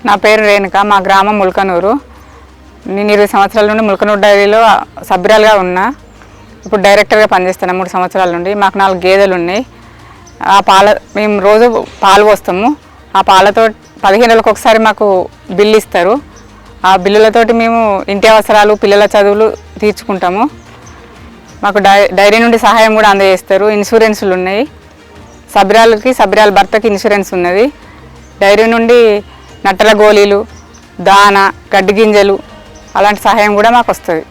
నా పేరు రేణుక, మా గ్రామం ముల్కనూరు. నేను 20 సంవత్సరాల నుండి ముల్కనూరు డైరీలో సభ్యురాలుగా ఉన్నా. ఇప్పుడు డైరెక్టర్గా పనిచేస్తాను 3 సంవత్సరాల నుండి. మాకు 4 గేదెలు ఉన్నాయి. మేము రోజు పాలు పోస్తాము. ఆ పాలతో 15 రోజులకు ఒకసారి మాకు బిల్లు ఇస్తారు. ఆ బిల్లులతోటి మేము ఇంటి అవసరాలు, పిల్లల చదువులు తీర్చుకుంటాము. మాకు డైరీ నుండి సహాయం కూడా అందజేస్తారు. ఇన్సూరెన్సులు ఉన్నాయి. సభ్యురాల భర్తకి ఇన్సూరెన్స్ ఉన్నది. డైరీ నుండి నట్టల గోళీలు, దాన, గడ్డి గింజలు అలాంటి సహాయం కూడా మాకు వస్తుంది.